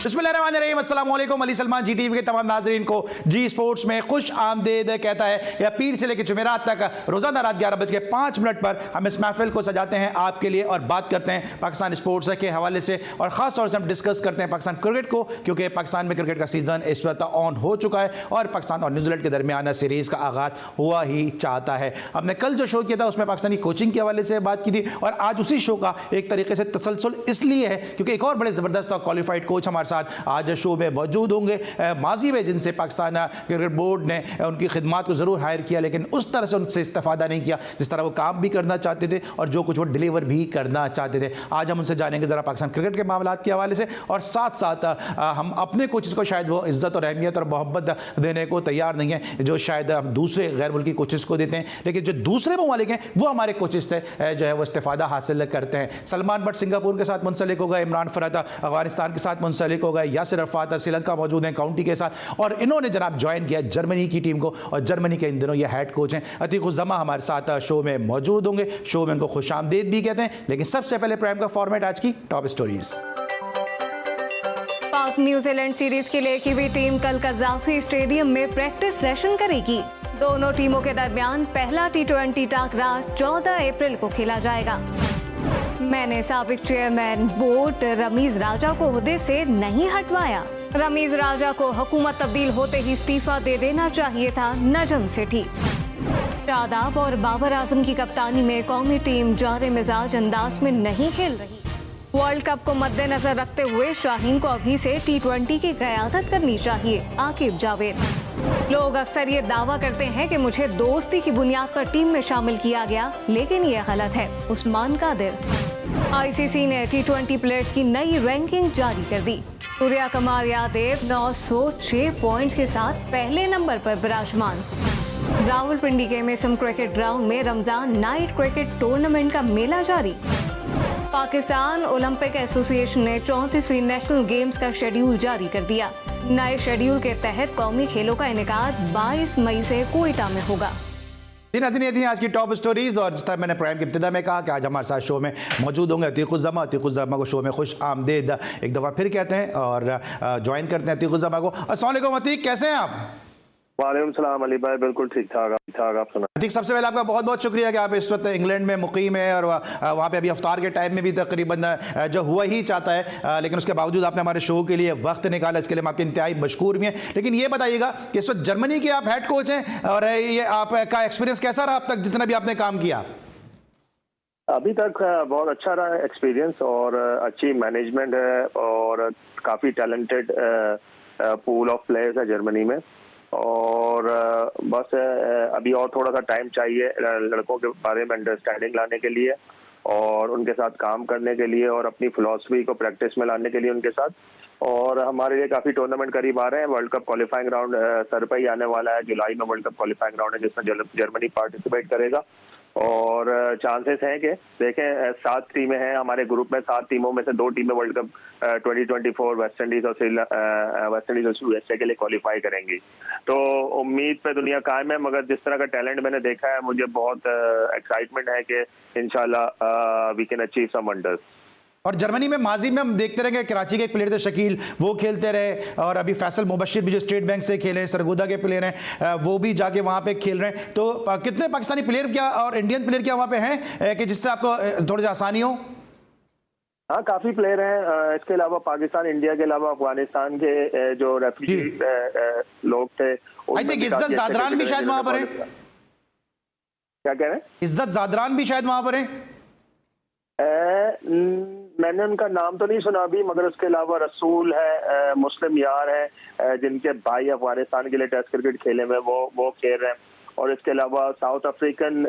बिस्मिल्लाहिर्रहमानिर्रहीम, अस्सलाम वालेकुम। अली सलमान जी टीवी के तमाम नाजरीन को जी स्पोर्ट्स में खुश आमदेद कहता है। या पीर से लेकर जुमेरात तक रोजाना रात 11:05 पर हम इस महफिल को सजाते हैं आपके लिए और बात करते हैं पाकिस्तान स्पोर्ट्स के हवाले से, और ख़ास तौर से हम डिस्कस करते हैं पाकिस्तान क्रिकेट को, क्योंकि पाकिस्तान में क्रिकेट का सीज़न इस वक्त ऑन हो चुका है और पाकिस्तान और न्यूजीलैंड के दरमियान सीरीज़ का आगाज़ हुआ ही चाहता है। हमने कल जो शो किया था उसमें पाकिस्तानी कोचिंग के हवाले से बात की थी, और आज उसी शो का एक तरीके से तसलसल इसलिए है क्योंकि एक और बड़े ज़बरदस्त और क्वालिफाइड कोच हमारे साथ आज शो में मौजूद होंगे। माजी में जिनसे पाकिस्तान क्रिकेट बोर्ड ने उनकी खिदमात को ज़रूर हायर किया, लेकिन उस तरह से उनसे इस्तेफादा नहीं किया जिस तरह वो काम भी करना चाहते थे और जो कुछ वो डिलीवर भी करना चाहते थे। आज हम उनसे जानेंगे ज़रा पाकिस्तान क्रिकेट के मामला के हवाले से, और साथ साथ हम अपने कोचेज़ को शायद वो इज़्ज़त और अहमियत और मोहब्बत देने को तैयार नहीं है जो शायद हम दूसरे गैर मुल्की कोचेज़ को देते हैं, लेकिन जो दूसरे ममालिक हैं वो हमारे कोचेज़ थे जो है वो इस्तेफादा हासिल करते हैं। सलमान बट सिंगापुर के साथ मुंसलिक हो गए, इमरान फरहत अफगानिस्तान के साथ मुंसलिक हो गए, यासिर अरफात श्रीलंका मौजूद हैं काउंटी के साथ, और इन्होंने जनाब ज्वाइन किया जर्मनी की टीम को, और जर्मनी के इन दिनों ये हेड कोच हैं अतीक उज़ ज़मा हमारे साथ शो में मौजूद होंगे। शो में उनको खुश आमदीद भी कहते हैं, लेकिन सबसे पहले प्राइम का फॉर्मेट आज की टॉप स्टोरीज। पाक न्यूजीलैंड सीरीज के लिए कीवी टीम कल कज़ाफी स्टेडियम में प्रैक्टिस सेशन करेगी। दोनों टीमों के दरमियान पहला T20 टाकरा 14 अप्रैल को खेला जाएगा। मैंने साबिक चेयरमैन बोर्ड रमीज राजा को ओहदे से नहीं हटवाया। रमीज राजा को हुकूमत तब्दील होते ही इस्तीफा दे देना चाहिए था, नजम सेठी। शादाब और बाबर आजम की कप्तानी में कौमी टीम जारे मिजाज अंदाज में नहीं खेल रही। वर्ल्ड कप को मद्देनजर रखते हुए शाहीन को अभी से T20 की क़यादत करनी चाहिए, आकिब जावेद। लोग अक्सर ये दावा करते हैं कि मुझे दोस्ती की बुनियाद पर टीम में शामिल किया गया, लेकिन ये गलत है। उस्मान कादिर। ICC ने T20 प्लेयर्स की नई रैंकिंग जारी कर दी। सूर्या कुमार यादव 906 पॉइंट्स के साथ पहले नंबर पर विराजमान। रावलपिंडी के मेसम क्रिकेट ग्राउंड में रमजान नाइट क्रिकेट टूर्नामेंट का मेला जारी। पाकिस्तान ओलंपिक एसोसिएशन ने 34वीं नेशनल गेम्स का शेड्यूल जारी कर दिया। नए शेड्यूल के तहत कौमी खेलों का इनेकाद 22 मई से कोयटा में होगा। जी नाज़रीन, ये थी आज की टॉप स्टोरीज, और जिस तरह मैंने प्राइम की इब्तिदा में कहा कि आज हमारे साथ शो में मौजूद होंगे अतीक उज़ ज़मा। अतीक उज़ ज़मा को शो में खुश आमदेद एक दफ़ा फिर कहते हैं और ज्वाइन करते हैं अतीक उज़ ज़मा को। अस्सलाम वालेकुम अतीक, कैसे हैं आप? वालेकुम सलाम अली भाई, बिल्कुल ठीक ठाक आप सुना। अतीक, सबसे पहले आपका बहुत बहुत शुक्रिया कि आप इस वक्त इंग्लैंड में मुकीम है, और वहाँ पे अभी अफ्तार के टाइम में भी तकरीबन जो हुआ ही चाहता है, लेकिन उसके बावजूद आपने हमारे शो के लिए वक्त निकाला, इसके लिए हम आपके इंतहाई मशकूर भी हैं। लेकिन ये बताइएगा कि इस वक्त जर्मनी के आप हेड कोच हैं, और ये आपका एक्सपीरियंस कैसा रहा अब तक जितना भी आपने काम किया? अभी तक बहुत अच्छा रहा है एक्सपीरियंस, और अच्छी मैनेजमेंट है, और काफ़ी टैलेंटेड पूल ऑफ प्लेयर्स है जर्मनी में। और बस अभी और थोड़ा सा टाइम चाहिए लड़कों के बारे में अंडरस्टैंडिंग लाने के लिए, और उनके साथ काम करने के लिए, और अपनी फिलॉसफी को प्रैक्टिस में लाने के लिए उनके साथ। और हमारे लिए काफ़ी टूर्नामेंट करीब आ रहे हैं। World cup qualifying round sir पे ही आने वाला है, जुलाई में वर्ल्ड कप क्वालिफाइंग राउंड है जिसमें जर्मनी पार्टिसिपेट करेगा। और चांसेस हैं कि देखें 7 टीमें हैं हमारे ग्रुप में, 7 टीमों में से 2 टीमें वर्ल्ड कप 2024 वेस्ट इंडीज और USA के लिए क्वालिफाई करेंगी। तो उम्मीद पे दुनिया कायम है, मगर जिस तरह का टैलेंट मैंने देखा है मुझे बहुत एक्साइटमेंट है कि इंशाल्लाह we can achieve some wonders. और जर्मनी में माजी में हम देखते रहे, कराची के एक प्लेयर थे शकील, वो खेलते रहे, और अभी फैसल मुबशिर भी जो स्टेट बैंक से खेले, सरगोदा के प्लेयर हैं, वो भी जाके वहाँ पे खेल रहे हैं। तो कितने पाकिस्तानी प्लेयर क्या और इंडियन प्लेयर क्या वहाँ पे हैं कि जिससे आपको थोड़ी सी आसानी हो? हाँ, काफ़ी प्लेयर हैं। इसके अलावा पाकिस्तान, इंडिया के अलावा अफगानिस्तान के जो रेफ्यूजी लोग थे, आई थिंक इज्जत ज़ादरान भी शायद वहाँ पर है। क्या कह रहे हैं? इज्जत ज़ादरान भी शायद वहाँ पर है। मैंने उनका नाम तो नहीं सुना अभी, मगर उसके अलावा रसूल है, मुस्लिम यार है, जिनके भाई अफगानिस्तान के लिए टेस्ट क्रिकेट खेले में वो खेल रहे हैं। और इसके अलावा साउथ अफ्रीकन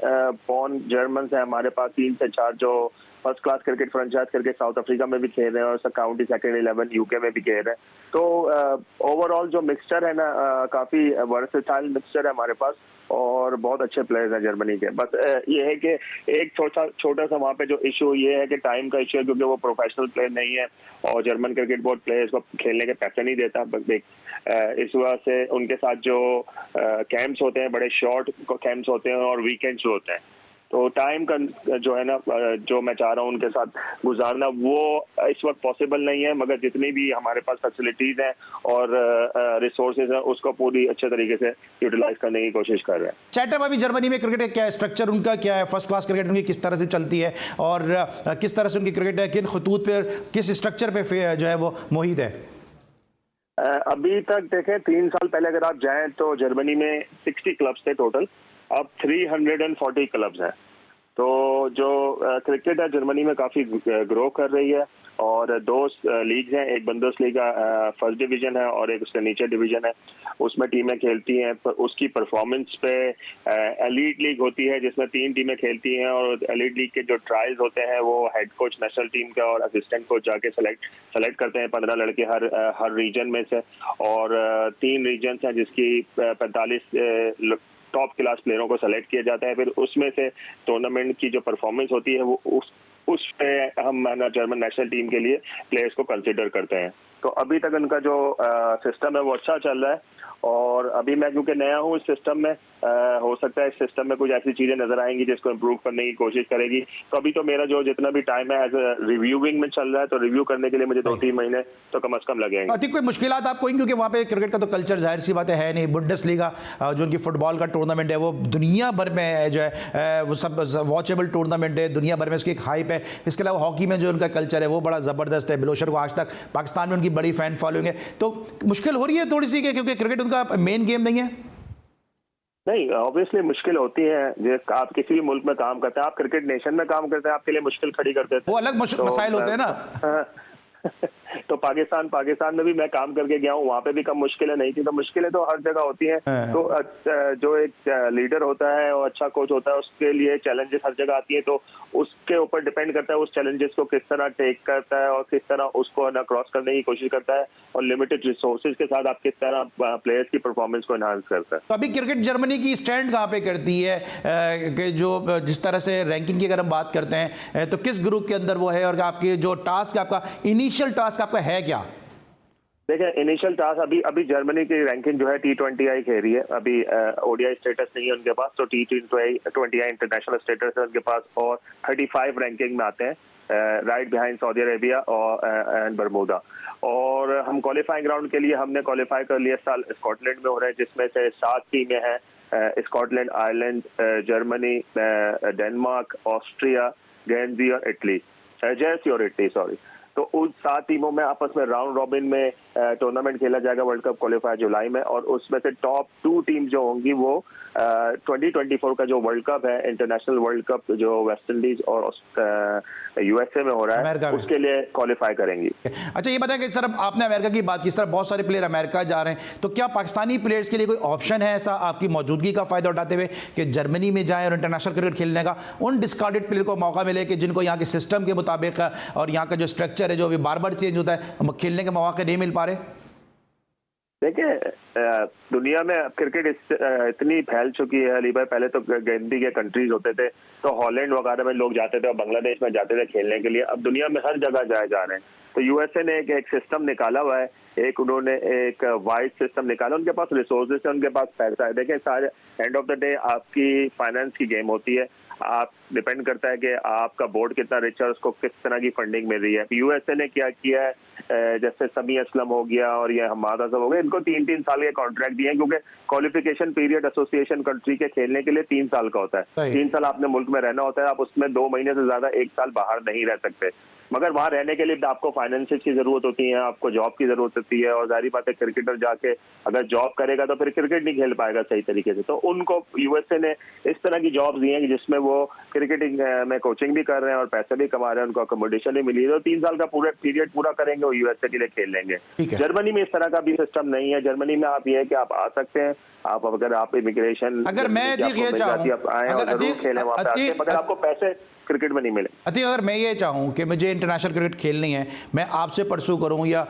बॉर्न जर्मन है हमारे पास 3 से 4 जो फर्स्ट क्लास क्रिकेट फ्रेंचाइज करके साउथ अफ्रीका में भी खेल रहे हैं, और काउंटी सेकंड 11 यूके में भी खेल रहे हैं। तो ओवरऑल जो मिक्सचर है ना, काफ़ी वर्सेटाइल मिक्सचर है हमारे पास, और बहुत अच्छे प्लेयर्स हैं जर्मनी के। बस ये है कि एक छोटा सा वहाँ पे जो इशू ये है कि टाइम का इशू है, क्योंकि वो प्रोफेशनल प्लेयर नहीं है, और जर्मन क्रिकेट बोर्ड प्लेयर्स को खेलने के पैसे नहीं देता। बस इस वजह से उनके साथ जो कैंप्स होते हैं बड़े शॉर्ट कैंप्स होते हैं, और वीकेंड्स होते हैं। तो टाइम का जो है ना, जो मैं चाह रहा हूँ उनके साथ गुजारना, वो इस वक्त पॉसिबल नहीं है, मगर जितनी भी हमारे पास फैसिलिटीज हैं और रिसोर्सेज हैं उसको पूरी अच्छे तरीके से यूटिलाइज करने की कोशिश कर रहे हैं। सेटअप अभी जर्मनी में क्रिकेट क्या है, स्ट्रक्चर उनका क्या है, फर्स्ट क्लास क्रिकेट उनकी किस तरह से चलती है और किस तरह से उनकी क्रिकेट है, किन खतूत पर, किस स्ट्रक्चर पे जो है वो मोहित है? अभी तक देखें 3 साल पहले अगर आप जाएं तो जर्मनी में 60 क्लब्स थे टोटल, अब 340 क्लब्स हैं। तो जो क्रिकेट है जर्मनी में काफ़ी ग्रो कर रही है और 2 लीग्स हैं, एक बुंदेसलीगा फर्स्ट डिवीजन है और एक उसके नीचे डिवीजन है, उसमें टीमें खेलती हैं। पर उसकी परफॉर्मेंस पे एलीट लीग होती है जिसमें 3 टीमें खेलती हैं और एलीट लीग के जो ट्रायल्स होते हैं वो हेड कोच नेशनल टीम का और असिस्टेंट कोच जाके सेलेक्ट करते हैं 15 लड़के हर रीजन में से, और 3 रीजन हैं जिसकी 45 टॉप क्लास प्लेयरों को सेलेक्ट किया जाता है। फिर उसमें से टूर्नामेंट की जो परफॉर्मेंस होती है वो उस पे हम जर्मन नेशनल टीम के लिए प्लेयर्स को कंसिडर करते हैं। तो अभी तक उनका जो सिस्टम है वो अच्छा चल रहा है और अभी मैं क्योंकि नया हूँ इस सिस्टम में, हो सकता है इस सिस्टम में कुछ ऐसी चीजें नजर आएंगी जिसको इम्प्रूव करने की कोशिश करेगी। तो अभी तो मेरा जो जितना भी टाइम है एज रिव्यूइंग में चल रहा है, तो रिव्यू करने के लिए मुझे 2-3 महीने तो कम से कम लगेंगे। अधिक कोई मुश्किलात आपको, क्योंकि वहाँ पे क्रिकेट का तो कल्चर जाहिर सी बात है नहीं, बुंडेसलीगा जो उनकी फुटबॉल का टूर्नामेंट है वो दुनिया भर में जो है वो सब वॉचेबल टूर्नामेंट है, दुनिया भर में उसकी एक हाइप है। इसके अलावा हॉकी में जो उनका कल्चर है वो बड़ा ज़बरदस्त है, बिलोशर को आज तक पाकिस्तान में उनकी बड़ी फैन फॉलोइंग है। तो मुश्किल हो रही है थोड़ी सी क्योंकि क्रिकेट उनका मेन गेम नहीं है? नहीं, ऑब्वियसली मुश्किल होती है। आप किसी भी मुल्क में काम करते हैं, आप क्रिकेट नेशन में काम करते हैं, आपके लिए मुश्किल खड़ी कर देते हैं, वो अलग मसाइल होते हैं ना। तो पाकिस्तान में भी मैं काम करके गया हूँ, वहाँ पे भी कम मुश्किलें नहीं थी। तो मुश्किलें तो हर जगह होती हैं। तो जो एक लीडर होता है और अच्छा कोच होता है उसके लिए चैलेंजेस हर जगह आती है, तो उसके ऊपर डिपेंड करता है उस चैलेंजेस को किस तरह टेक करता है और किस तरह उसको ना क्रॉस करने की कोशिश करता है और लिमिटेड रिसोर्सेज के साथ आप किस तरह प्लेयर्स की परफॉर्मेंस को एनहांस करता है। तो अभी क्रिकेट जर्मनी की स्टैंड कहाँ पे करती है कि जो जिस तरह से रैंकिंग की अगर हम बात करते हैं तो किस ग्रुप के अंदर वो है और आपके जो टास्क आपका इनिशियल टास्क आपका है क्या? देखिए, इनिशियल टास्क अभी जर्मनी की रैंकिंग जो है T20I खेल रही है, अभी ओडीआई स्टेटस नहीं है उनके पास, तो T20I इंटरनेशनल स्टेटस है उनके पास और 35 रैंकिंग में आते हैं, राइट बिहाइंड सऊदी अरेबिया और एंड बरमूदा। और हम क्वालिफाइंग राउंड के लिए हमने क्वालिफाई कर लिया, साल स्कॉटलैंड में हो रहे हैं जिसमें से 7 टीमें हैं, Scotland, Ireland, Germany, Denmark, Austria, Guernsey और इटली, जर्सी और इटली सॉरी। तो उन 7 टीमों में आपस में राउंड रॉबिन में टूर्नामेंट खेला जाएगा वर्ल्ड कप क्वालिफायर जुलाई में, और उसमें से टॉप 2 टीम जो होंगी वो 2024 का जो वर्ल्ड कप है, इंटरनेशनल वर्ल्ड कप जो वेस्ट इंडीज और यूएसए में हो रहा है, उसके लिए क्वालिफाई करेंगी। अच्छा, ये बताएं कि इस तरफ आपने अमेरिका की बात की, इस तरफ बहुत सारे प्लेयर अमेरिका जा रहे हैं, तो क्या पाकिस्तानी प्लेयर्स के लिए कोई ऑप्शन है ऐसा आपकी मौजूदगी का फायदा उठाते हुए कि जर्मनी में जाएं और इंटरनेशनल क्रिकेट खेलने का, उन डिस्कार्डेड प्लेयर को मौका मिले कि जिनको यहाँ के सिस्टम के मुताबिक और यहाँ का जो स्ट्रक्चर है जो अभी बार बार चेंज होता है, खेलने के मौके नहीं मिल पा रहे? देखिए, दुनिया में क्रिकेट इतनी फैल चुकी है अली भाई, पहले तो गेंदी के कंट्रीज होते थे तो हॉलैंड वगैरह में लोग जाते थे और बांग्लादेश में जाते थे खेलने के लिए, अब दुनिया में हर जगह जाए जा रहे हैं। तो यूएसए ने एक सिस्टम निकाला हुआ है, एक उन्होंने एक वाइड सिस्टम निकाला, उनके पास रिसोर्सेज है, उनके पास पैसा है। देखिए, सारे एंड ऑफ द डे आपकी फाइनेंस की गेम होती है, आप डिपेंड करता है कि आपका बोर्ड कितना रिच है, उसको किस तरह की फंडिंग मिल रही है। यूएसए ने क्या किया है, जैसे समी असलम हो गया और ये हमारा सब हो गया, इनको 3-3 साल के कॉन्ट्रैक्ट दिए हैं क्योंकि क्वालिफिकेशन पीरियड एसोसिएशन कंट्री के खेलने के लिए 3 साल का होता है। 3 साल आपने मुल्क में रहना होता है, आप उसमें 2 महीने से ज्यादा 1 साल बाहर नहीं रह सकते। मगर वहां रहने के लिए आपको फाइनेंसेस की जरूरत होती है, आपको जॉब की जरूरत होती है, और जारी बात है क्रिकेटर जाके अगर जॉब करेगा तो फिर क्रिकेट नहीं खेल पाएगा सही तरीके से। तो उनको यूएसए ने इस तरह की जॉब दी है जिसमें वो क्रिकेटिंग में कोचिंग भी कर रहे हैं और पैसे भी कमा रहे हैं, उनको अकोमोडेशन भी मिली है। तो 3 साल का पूरा पीरियड पूरा करेंगे वो यूएसए के लिए खेल लेंगे। जर्मनी में इस तरह का भी सिस्टम नहीं है। जर्मनी में आप ये है कि आप आ सकते हैं, आप अगर आप इमिग्रेशन अगर मैं ये चाहूँ, मगर आपको पैसे क्रिकेट में नहीं मिले। अगर मैं ये चाहूँ कि मुझे इंटरनेशनल क्रिकेट खेलनी है, मैं आपसे परसू करूँ या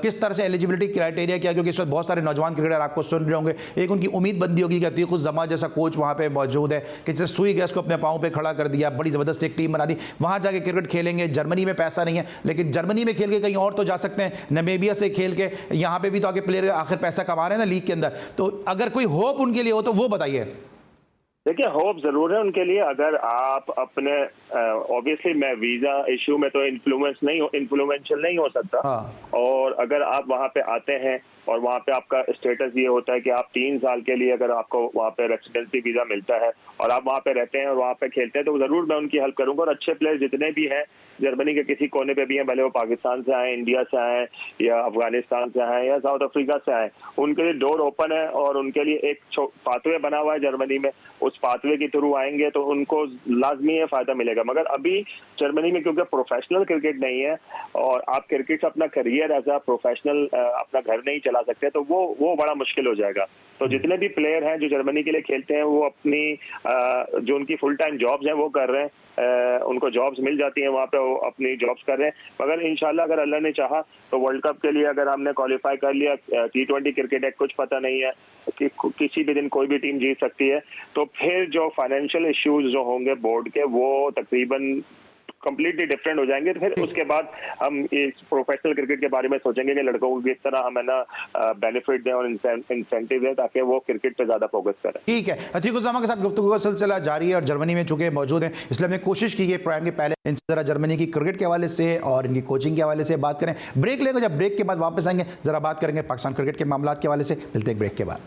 किस तरह से एलिजिबिलिटी क्राइटेरिया क्या, क्योंकि इस वक्त बहुत सारे नौजवान क्रिकेटर आपको सुन रहे होंगे, एक उनकी उम्मीद बनती होगी कि अतीक उस जमा जैसा कोच वहाँ पे मौजूद है कि जैसे सुई गैस को अपने पाँव पे खड़ा कर दिया, बड़ी ज़बरदस्त एक टीम बना दी, वहाँ जाके क्रिकेट खेलेंगे। जर्मनी में पैसा नहीं है, लेकिन जर्मनी में खेल के कहीं और तो जा सकते हैं, नमीबिया से खेल के यहाँ पे भी तो आगे प्लेयर आखिर पैसा कमा रहे हैं ना लीग के अंदर। तो अगर कोई होप उनके लिए हो तो वो बताइए। देखिए होप जरूर है उनके लिए। अगर आप अपने ऑब्वियसली मैं वीजा इश्यू में तो इन्फ्लुएंशियल नहीं हो सकता। हाँ। और अगर आप वहां पे आते हैं और वहां पे आपका स्टेटस ये होता है कि आप 3 साल के लिए अगर आपको वहां पे रेसिडेंसी वीजा मिलता है और आप वहां पे रहते हैं और वहां पे खेलते हैं, तो जरूर मैं उनकी हेल्प करूंगा। और अच्छे प्लेयर जितने भी हैं जर्मनी के किसी कोने पे भी हैं, भले वो पाकिस्तान से आए, इंडिया से आए या अफगानिस्तान से आए या साउथ अफ्रीका से आए, उनके लिए डोर ओपन है और उनके लिए एक पाथवे बना हुआ है जर्मनी में। उस पाथवे के थ्रू आएंगे तो उनको लाजमी है फायदा मिलेगा। मगर अभी जर्मनी में क्योंकि प्रोफेशनल क्रिकेट नहीं है और आप क्रिकेट से अपना करियर एज अ प्रोफेशनल अपना घर नहीं चला सकते, तो वो बड़ा मुश्किल हो जाएगा। तो जितने भी प्लेयर हैं जो जर्मनी के लिए खेलते हैं वो अपनी जो उनकी फुल टाइम जॉब्स हैं वो कर रहे हैं, उनको जॉब्स मिल जाती हैं वहाँ पे, वो अपनी जॉब्स कर रहे हैं। मगर इंशाल्लाह अगर अल्लाह ने चाहा तो वर्ल्ड कप के लिए अगर हमने क्वालिफाई कर लिया, T20 क्रिकेट है, कुछ पता नहीं है कि किसी भी दिन कोई भी टीम जीत सकती है, तो फिर जो फाइनेंशियल इश्यूज जो होंगे बोर्ड के वो तकरीबन कंप्लीटली डिफरेंट हो जाएंगे। तो फिर उसके बाद हम इस प्रोफेशनल क्रिकेट के बारे में सोचेंगे कि लड़कों को किस तरह हम है ना बेनिफिट दें और इंसेंटिव दें ताकि वो क्रिकेट पे ज्यादा फोकस करें। ठीक है, अतीक उज़्ज़मा के साथ गुफ्तगू का सिलसिला जारी है और जर्मनी में चूंकि मौजूद हैं इसलिए हमने कोशिश की है प्रोग्राम के पहले इनसे जरा जर्मनी की क्रिकेट के हवाले से और इनकी कोचिंग के हवाले से बात करें। ब्रेक लेंगे, जब ब्रेक के बाद वापस आएंगे जरा बात करेंगे पाकिस्तान क्रिकेट के मामला के हवाले से। मिलते हैं ब्रेक के बाद।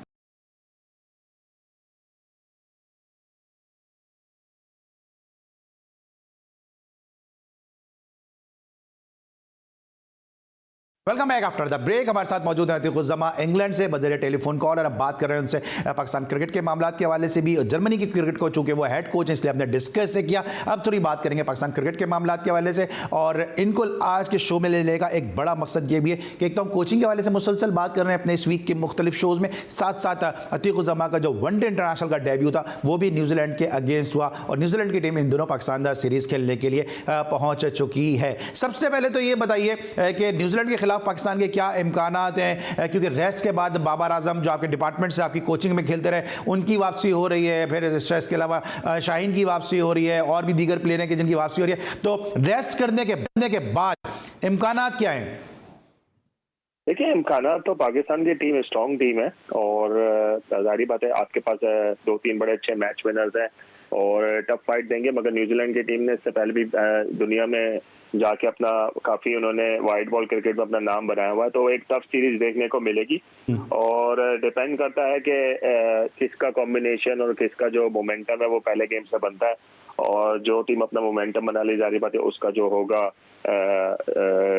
Welcome back after the break. हमारे साथ मौजूद है अतीक उज़्ज़मा इंग्लैंड से बज़रिए टेलीफोन कॉल, और अब बात कर रहे हैं उनसे पाकिस्तान क्रिकेट के मामला के हवाले से भी। जर्मनी की क्रिकेट को चूंकि वो हेड कोच हैं इसलिए हमने डिस्कस से किया, अब थोड़ी बात करेंगे पाकिस्तान क्रिकेट के मामला के हवाले से। और इनको आज के शो में लेने का एक बड़ा मकसद ये भी है कि एक तो हम कोचिंग के हवाले से मुसलसल बात कर रहे हैं अपने इस वीक के मुख्तलिफ शोज़ में, साथ साथ अतीक उज़्ज़मा का जो वनडे इंटरनेशनल का डेब्यू था वो भी न्यूजीलैंड के अगेंस्ट हुआ और न्यूजीलैंड की टीम इन दोनों पाकिस्तान सीरीज़ खेलने के लिए पहुँच चुकी है। सबसे पहले तो ये बताइए कि न्यूजीलैंड के खिलाफ पाकिस्तान के क्या इम्कानात हैं, क्योंकि रेस्ट के बाद बाबर आजम जो आपके डिपार्टमेंट से आपकी कोचिंग में खेलते रहे उनकी वापसी हो रही है, फिर स्ट्रेस के अलावा शाहीन की वापसी हो रही है और भी दीगर प्लेयर के जिनकी वापसी हो रही है, तो रेस्ट करने के बाद इम्कानात क्या हैं? देखिए इम्कानात तो पाकिस्तान की टीम स्ट्रॉन्ग टीम है और जाहिर बात है आपके पास 2-3 बड़े अच्छे मैच विनर्स हैं और टफ फाइट देंगे। मगर न्यूजीलैंड की टीम ने इससे पहले भी दुनिया में जाके अपना काफी उन्होंने वाइट बॉल क्रिकेट में अपना नाम बनाया हुआ है, तो एक टफ सीरीज देखने को मिलेगी और डिपेंड करता है कि किसका कॉम्बिनेशन और किसका जो मोमेंटम है वो पहले गेम से बनता है और जो टीम अपना मोमेंटम बना ली जारी बात है उसका जो होगा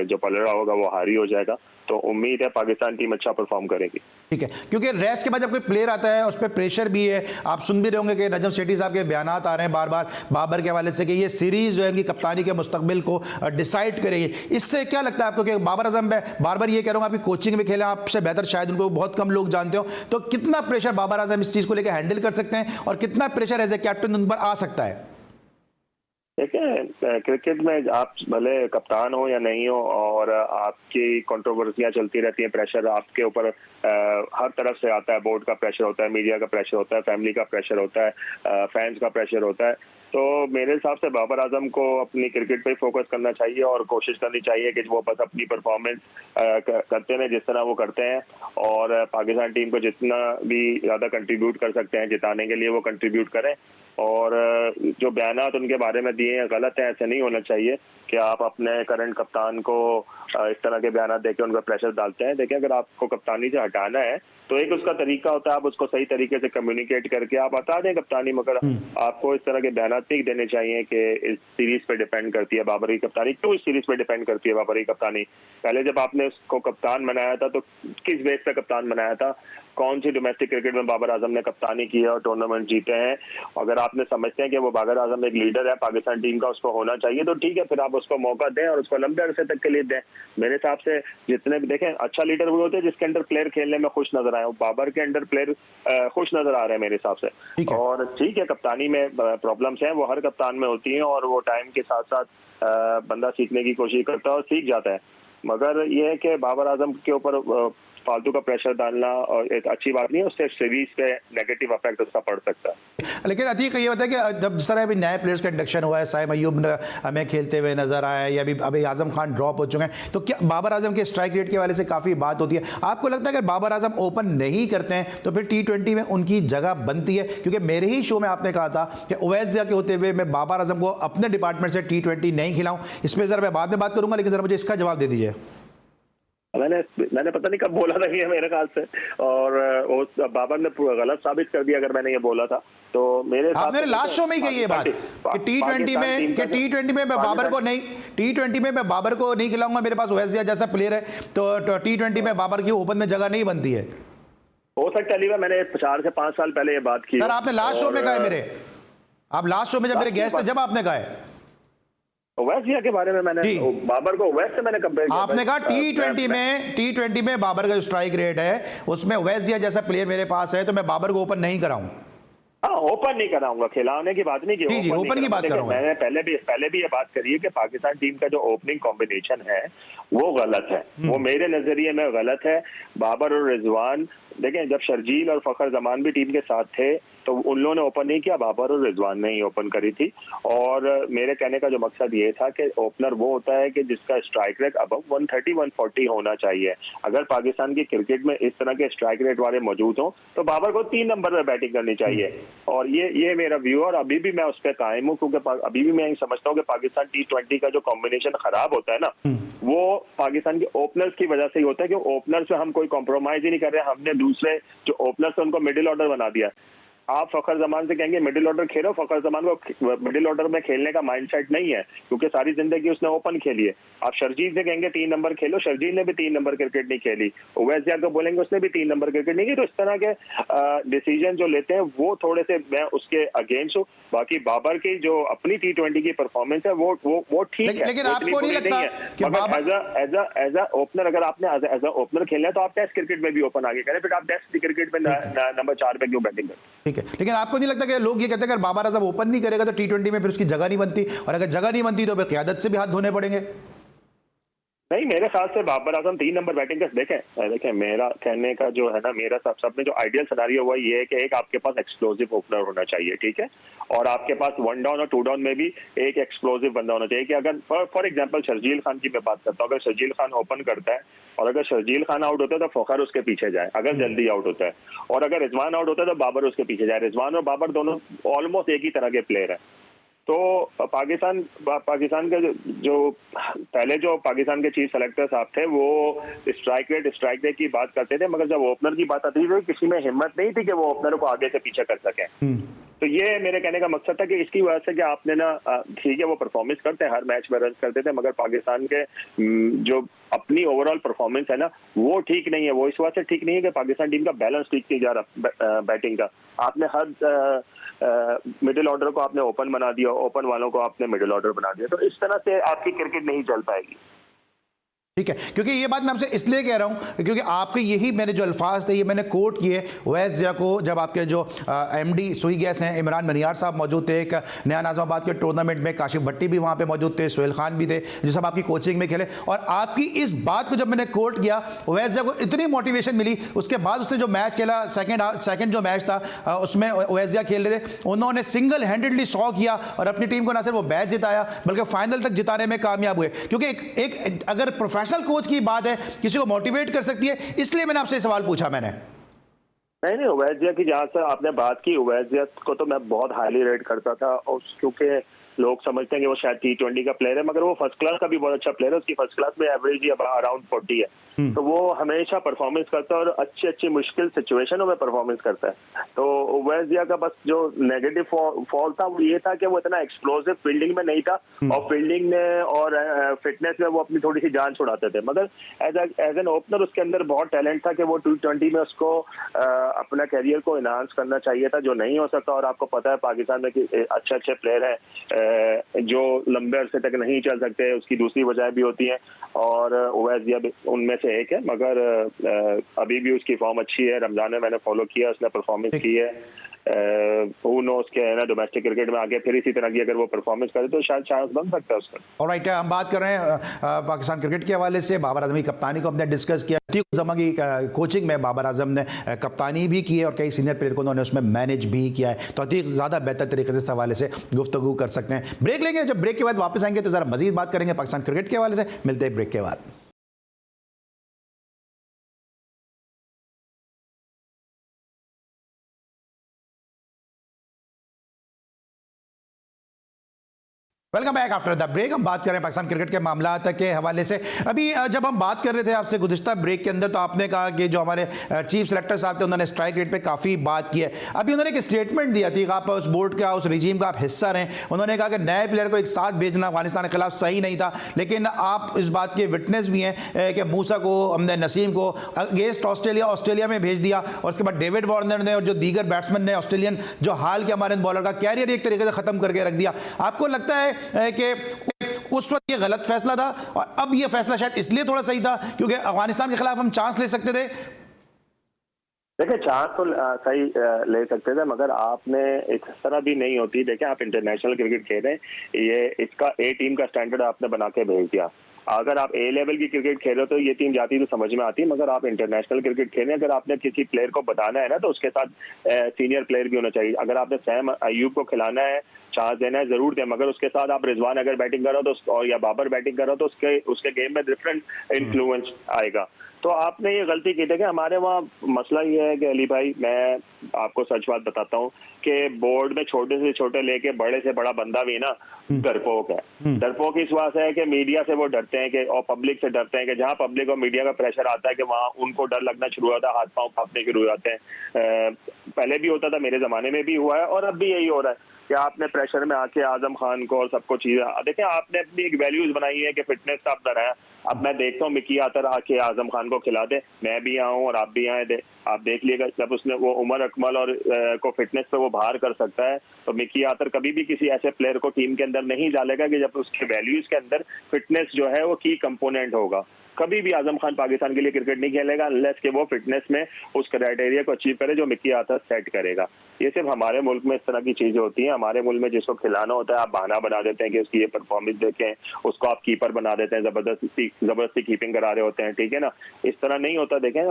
जो पलड़ा होगा वो हारी हो जाएगा। तो उम्मीद है पाकिस्तान टीम अच्छा परफॉर्म करेगी। ठीक है, क्योंकि रेस्ट के बाद जब कोई प्लेयर आता है उस पर प्रेशर भी है। आप सुन भी रहे होंगे कि नजम सेठी साहब के बयान आ रहे हैं बार बार बाबर के हवाले से कि ये सीरीज जो है इनकी कप्तानी के मुस्तकबिल को डिसाइड करेगी। इससे क्या लगता है आपको कि बाबर आजम बार बार ये कह रहा हूँ आपकी कोचिंग में खेले, आपसे बेहतर शायद उनको बहुत कम लोग जानते हो, तो कितना प्रेशर बाबर आजम इस चीज़ को लेकर हैंडल कर सकते हैं और कितना प्रेशर एज ए कैप्टन उन पर आ सकता है? देखिए क्रिकेट में आप भले कप्तान हो या नहीं हो और आपकी कंट्रोवर्सियां चलती रहती हैं, प्रेशर आपके ऊपर हर तरफ से आता है। बोर्ड का प्रेशर होता है, मीडिया का प्रेशर होता है, फैमिली का प्रेशर होता है, फैंस का प्रेशर होता है। तो मेरे हिसाब से बाबर आजम को अपनी क्रिकेट पे फोकस करना चाहिए और कोशिश करनी चाहिए कि वो बस अपनी परफॉर्मेंस करते रहें जिस तरह वो करते हैं और पाकिस्तान टीम को जितना भी ज़्यादा कंट्रीब्यूट कर सकते हैं जिताने के लिए वो कंट्रीब्यूट करें। और जो बयानात उनके बारे में दिए हैं गलत है, ऐसे नहीं होना चाहिए कि आप अपने करंट कप्तान को इस तरह के बयानात देकर उन पर प्रेशर डालते हैं। देखिए अगर आपको कप्तानी से हटाना है तो एक उसका तरीका होता है, आप उसको सही तरीके से कम्युनिकेट करके आप हटा दें कप्तानी, मगर आपको इस तरह के बयानात नहीं देने चाहिए कि इस सीरीज पे डिपेंड करती है बाबर की कप्तानी। क्यों इस सीरीज पे डिपेंड करती है बाबर की कप्तानी? पहले जब आपने उसको कप्तान बनाया था तो किस बेस पे कप्तान बनाया था? कौन सी डोमेस्टिक क्रिकेट में बाबर आजम ने कप्तानी की है और टूर्नामेंट जीते हैं? अगर आपने समझते हैं कि वो बाबर आजम एक लीडर है पाकिस्तान टीम का, उसको होना चाहिए, तो ठीक है, फिर आप उसको मौका दें और उसको लंबे अरसे तक के लिए दें। मेरे हिसाब से जितने भी देखें अच्छा लीडर वो होते हैं जिसके अंदर प्लेयर खेलने में खुश नजर आए। बाबर के अंदर प्लेयर खुश नजर आ रहे हैं मेरे हिसाब से। और ठीक है, कप्तानी में प्रॉब्लम्स हैं, वो हर कप्तान में होती हैं और वो टाइम के साथ साथ बंदा सीखने की कोशिश करता है और सीख जाता है। मगर यह है कि बाबर आजम के ऊपर फालतू का प्रेशर डालना और एक अच्छी बात नहीं है, उससे सीरीज पे नेगेटिव इफेक्ट उसका पड़ सकता है। लेकिन अतीक ये होता है कि जब जिस तरह अभी नए प्लेयर्स का इंडक्शन हुआ है, साइम अयूब हमें खेलते हुए नजर आया या अभी आजम खान ड्रॉप हो चुके हैं, तो क्या बाबर आजम के स्ट्राइक रेट के वाले से काफ़ी बात होती है? आपको लगता है अगर बाबर आजम ओपन नहीं करते हैं तो फिर T20 में उनकी जगह बनती है? क्योंकि मेरे ही शो में आपने कहा था कि उवैसिया के होते हुए मैं बाबर आजम को अपने डिपार्टमेंट से T20 नहीं खिलाऊं। इस पर जरा मैं बाद में बात करूंगा, लेकिन जरा मुझे इसका जवाब दे दीजिए। मैंने पता नहीं कब बोला था ये मेरे ख्याल से, और वो बाबर ने गलत साबित कर दिया अगर मैंने ये बोला था तो। मेरे लास्ट शो में ही कही ये बात कि टी20 में मैं बाबर को नहीं, T20 में मैं बाबर को नहीं खिलाऊंगा, मेरे पास उवैसिया जैसा प्लेयर है तो T20 में बाबर की ओपन में जगह नहीं बनती है। हो सकता है मैंने 4 से 5 साल पहले ये बात की। सर आपने लास्ट शो में कहा है मेरे, आप लास्ट शो में जब मेरे गेस्ट थे जब आपने कहा है ओवैसिया के बारे में, मैंने बाबर को ओवैस से मैंने कंपेयर किया। आपने कहा T20 में बाबर का जो स्ट्राइक रेट है उसमें ओवैसिया जैसा प्लेयर मेरे पास है तो मैं बाबर को ओपन नहीं कराऊं। हाँ, ओपन नहीं कराऊंगा, खिलाने की बात नहीं की, जी ओपन की बात करूंगा। मैंने पहले भी ये बात करी है कि पाकिस्तान टीम का जो ओपनिंग कॉम्बिनेशन है वो गलत है, वो मेरे नजरिए में गलत है। बाबर और रिजवान, देखें जब शर्जील और फखर जमान भी टीम के साथ थे तो उन लोगों ने ओपन नहीं किया, बाबर और रिजवान ने ही ओपन करी थी। और मेरे कहने का जो मकसद ये था कि ओपनर वो होता है कि जिसका स्ट्राइक रेट अबव 130-140 होना चाहिए। अगर पाकिस्तान की क्रिकेट में इस तरह के स्ट्राइक रेट वाले मौजूद हों तो बाबर को 3 नंबर पर बैटिंग करनी चाहिए। और ये मेरा व्यू, और अभी भी मैं उस पर कायम हूँ, क्योंकि अभी भी मैं ये समझता हूँ कि पाकिस्तान T20 का जो कॉम्बिनेशन खराब होता है ना, वो पाकिस्तान के ओपनर्स की वजह से ही होता है कि ओपनर्स में हम कोई कॉम्प्रोमाइज ही नहीं कर रहे। हमने दूसरे जो ओपनर्स है उनको मिडिल ऑर्डर बना दिया। आप फखर जमान से कहेंगे मिडिल ऑर्डर खेलो, फखर जमान को मिडिल ऑर्डर में खेलने का माइंडसेट नहीं है क्योंकि सारी जिंदगी उसने ओपन खेली है। आप शर्जील से कहेंगे 3 नंबर खेलो, शर्जील ने भी 3 नंबर क्रिकेट नहीं खेली। उवैसिया को बोलेंगे उसने भी 3 नंबर क्रिकेट नहीं की। तो इस तरह के डिसीजन जो लेते हैं वो थोड़े से मैं उसके अगेंस्ट हूँ। बाकी बाबर की जो अपनी T20 की परफॉर्मेंस है वो ठीक है, लेकिन आपको नहीं लगता कि मगर एज अ ओपनर अगर आपने एज अ ओपनर खेलना है तो आप टेस्ट क्रिकेट में भी ओपन आगे करें, फिर आप टेस्ट क्रिकेट में नंबर 4 पे क्यों बैटिंग करें? ठीक है, लेकिन आपको नहीं लगता कि लोग ये कहते हैं अगर बाबर आजम ओपन नहीं करेगा तो T20 में फिर उसकी जगह नहीं बनती, और अगर जगह नहीं बनती तो फिर क़यादत से भी हाथ धोने पड़ेंगे? नहीं, मेरे ख्याल से बाबर आजम 3 नंबर बैटिंग कर देखें मेरा कहने का जो है ना, मेरा सब में जो आइडियल सिनेरियो हुआ ये है कि एक आपके पास एक्सप्लोसिव ओपनर होना चाहिए, ठीक है, और आपके पास 1 डाउन और 2 डाउन में भी एक एक्सप्लोसिव बंदा होना चाहिए कि अगर फॉर एग्जांपल शर्जील खान की मैं बात करता हूँ, अगर शर्जील खान ओपन करता है और अगर शर्जील खान आउट होता है तो फखर उसके पीछे जाए अगर जल्दी आउट होता है, और अगर रिजवान आउट होता है तो बाबर उसके पीछे जाए। रिजवान और बाबर दोनों ऑलमोस्ट एक ही तरह के प्लेयर हैं। तो पाकिस्तान के जो पहले जो पाकिस्तान के चीफ सेलेक्टर साहब थे वो स्ट्राइक रेट की बात करते थे, मगर जब ओपनर की बात आती थी तो किसी में हिम्मत नहीं थी कि वो ओपनर को आगे से पीछे कर सके। तो ये मेरे कहने का मकसद था कि इसकी वजह से कि आपने ना, ठीक है वो परफॉर्मेंस करते हैं, हर मैच में रन करते थे, मगर पाकिस्तान के जो अपनी ओवरऑल परफॉर्मेंस है ना वो ठीक नहीं है। वो इस वजह से ठीक नहीं है कि पाकिस्तान टीम का बैलेंस ठीक नहीं जा रहा बैटिंग का। आपने हर मिडिल ऑर्डर को आपने ओपन बना दिया, ओपन वालों को आपने मिडिल ऑर्डर बना दिया, तो इस तरह से आपकी क्रिकेट नहीं चल पाएगी। ठीक है, क्योंकि ये बात मैं आपसे इसलिए कह रहा हूं क्योंकि आपके यही मैंने जो अल्फाज थे ये मैंने कोट किए उवैसिया को, जब आपके जो MD सुई गैस हैं इमरान मनियार साहब मौजूद थे, एक नया नाज़िमाबाद के टूर्नामेंट में काशिफ भट्टी भी वहाँ पे मौजूद थे, सोहेल खान भी थे जो सब आपकी कोचिंग में खेले, और आपकी इस बात को जब मैंने कोट किया उवैसिया को इतनी मोटिवेशन मिली। उसके बाद उसने जो मैच खेला सेकेंड जो मैच था उसमें उवैसिया खेल रहे थे, उन्होंने सिंगल हैंडेडली 100 किया और अपनी टीम को ना सिर्फ वो मैच जिताया बल्कि फाइनल तक जिताने में कामयाब हुए। क्योंकि एक अगर प्रोफेशनल कोच की बात है किसी को मोटिवेट कर सकती है, इसलिए मैंने आपसे सवाल पूछा। मैंने नहीं उवैसिया की जहां से आपने बात की, उवैसिया को तो मैं बहुत हाईली रेट करता था, और क्योंकि लोग समझते हैं कि वो शायद T20 का प्लेयर है, मगर वो फर्स्ट क्लास का भी बहुत अच्छा प्लेयर है। उसकी फर्स्ट क्लास में एवरेज ही अराउंड 40 है, तो वो हमेशा परफॉर्मेंस करता है और अच्छी मुश्किल सिचुएशनों में परफॉर्मेंस करता है। तो उवैसिया का बस जो नेगेटिव फॉल था वो ये था कि वो इतना एक्सप्लोसिव फील्डिंग में नहीं था, और फील्डिंग में और फिटनेस में वो अपनी थोड़ी सी जान छुड़ाते थे, मगर एज एन ओपनर उसके अंदर बहुत टैलेंट था कि वो T20 में उसको अपना कैरियर को इनहांस करना चाहिए था, जो नहीं हो सकता। और आपको पता है पाकिस्तान में अच्छे प्लेयर हैं जो लंबे अरसे तक नहीं चल सकते, उसकी दूसरी वजह भी होती है, और उवैसिया उनमें से एक है। मगर अभी भी उसकी फॉर्म अच्छी है। रमजान में मैंने फॉलो किया, उसने परफॉर्मेंस की है, हु नोस के है ना डोमेस्टिक क्रिकेट में आगे फिर इसी तरह की अगर वो परफॉर्मेंस करे तो शायद चांस बन सकता है उसका। ऑलराइट, हम बात कर रहे हैं पाकिस्तान क्रिकेट के हवाले से। बाबर आजम की कप्तानी को हमने डिस्कस किया। अतीक जमा की कोचिंग में बाबर आजम ने कप्तानी भी की है और कई सीनियर प्लेयर को उन्होंने उसमें मैनेज भी किया है, तो अतीक ज़्यादा बेहतर तरीके से इस हवाले से गुफ्तगू कर सकते हैं। ब्रेक लेंगे, जब ब्रेक के बाद वापस आएंगे तो ज़रा मजीद बात करेंगे पाकिस्तान क्रिकेट के हवाले से। मिलते हैं ब्रेक के बाद। Welcome back after the break. हम बात कर रहे हैं पाकिस्तान क्रिकेट के मामला के हवाले से। अभी जब हम बात कर रहे थे आपसे गुज़िश्ता ब्रेक के अंदर, तो आपने कहा कि जो हमारे चीफ सेलेक्टर साहब थे उन्होंने स्ट्राइक रेट पे काफ़ी बात की है। अभी उन्होंने एक स्टेटमेंट दिया थी, आप उस बोर्ड का, उस रिजीम का आप हिस्सा रहे। उन्होंने कहा कि नए प्लेयर को एक साथ भेजना अफगानिस्तान के खिलाफ सही नहीं था, लेकिन आप इस बात के विटनेस भी हैं कि मूसा को, हमने नसीम को अगेंस्ट ऑस्ट्रेलिया में भेज दिया, और उसके बाद डेविड वार्नर ने और जो दीगर बैट्समैन ने ऑस्ट्रेलियन जो हाल के हमारे बॉलर का कैरियर एक तरीके से ख़त्म करके रख दिया। आपको लगता है कि उस वक्त ये गलत फैसला था और अब ये फैसला शायद इसलिए थोड़ा सही था क्योंकि अफगानिस्तान के खिलाफ हम चांस ले सकते थे? देखिए, चांस तो सही ले सकते थे, मगर आपने इस तरह भी नहीं होती। देखिए, आप इंटरनेशनल क्रिकेट खेल रहे हैं, ये इसका ए टीम का स्टैंडर्ड आपने बना के भेज दिया। अगर आप ए लेवल की क्रिकेट खेल रहे हो तो ये टीम जाती तो समझ में आती, मगर आप इंटरनेशनल क्रिकेट खेल रहे हैं, अगर आपने किसी प्लेयर को बताना है ना तो उसके साथ सीनियर प्लेयर भी होना चाहिए। अगर आपने सैम अयूब को खिलाना है, चांस देना है, जरूर दें, मगर उसके साथ आप रिजवान अगर बैटिंग करो तो और या बाबर बैटिंग करो तो उसके गेम में डिफरेंट इन्फ्लुएंस आएगा। तो आपने ये गलती की थी कि हमारे वहाँ मसला ये है कि अली भाई, मैं आपको सच बात बताता हूँ कि बोर्ड में छोटे से छोटे लेके बड़े से बड़ा बंदा भी ना डरपोक है। डरपोक इस बात है कि मीडिया से वो डरते हैं कि, और पब्लिक से डरते हैं कि जहाँ पब्लिक और मीडिया का प्रेशर आता है कि वहाँ उनको डर लगना शुरू होता है, हाथ पांव कांपने शुरू हो जाते हैं। पहले भी होता था, मेरे जमाने में भी हुआ है और अब भी यही हो रहा है कि आपने प्रेशर में आके आजम खान को और सबको चीजें, देखिए आपने अपनी एक वैल्यूज बनाई है कि फिटनेस का आप है। अब मैं देखता हूँ मिकी आतर आके आजम खान को खिला दे, मैं भी आऊँ और आप भी आए, आप देख लीजिएगा जब उसने वो उमर अकमल और को फिटनेस पे वो बाहर कर सकता है, तो मिकी आतर कभी भी किसी ऐसे प्लेयर को टीम के अंदर नहीं डालेगा कि जब उसके वैल्यूज के अंदर फिटनेस जो है वो की कंपोनेंट होगा। कभी भी आजम खान पाकिस्तान के लिए क्रिकेट नहीं खेलेगा अनलेस कि वो फिटनेस में उस क्राइटेरिया को अचीव करे जो मिकी आतर सेट करेगा। ये सिर्फ हमारे मुल्क में इस तरह की चीजें होती हैं। हमारे मुल्क में जिसको खिलाना होता है आप बहाना बना देते हैं कि उसकी ये परफॉर्मेंस देखें, उसको आप कीपर बना देते हैं, जबरदस्ती कीपिंग करा रहे होते हैं, ठीक है ना। इस तरह नहीं होता। देखें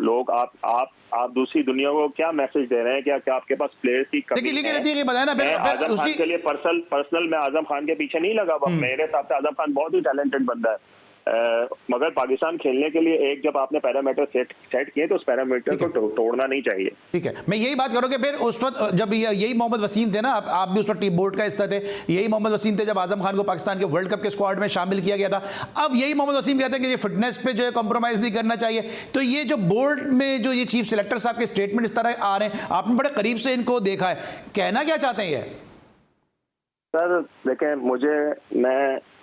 लोग आप दूसरी दुनिया को क्या मैसेज दे रहे हैं, क्या आपके पास प्लेयर्स की कमी है? आजम खान के लिए पर्सनल मैं आजम खान के पीछे नहीं लगा। मेरे हिसाब से आजम खान बहुत ही टैलेंटेड बंदा है, मगर पाकिस्तान खेलने के लिए एक जब आपने पैरामीटर सेट किए तो उस पैरामीटर को तोड़ना नहीं चाहिए। ठीक है, मैं यही बात करूँ कि फिर उस वक्त जब यही मोहम्मद वसीम थे ना, आप भी उस वक्त टीम बोर्ड का हिस्सा थे, यही मोहम्मद वसीम थे जब आजम खान को पाकिस्तान के वर्ल्ड कप के स्क्वाड में शामिल किया गया था। अब यही मोहम्मद वसीम कहते हैं कि ये फिटनेस पे जो है कॉम्प्रोमाइज नहीं करना चाहिए। तो ये जो बोर्ड में जो ये चीफ सेलेक्टर साहब के स्टेटमेंट इस तरह आ रहे हैं, आपने बड़े करीब से इनको देखा है, कहना क्या चाहते हैं ये? सर देखें,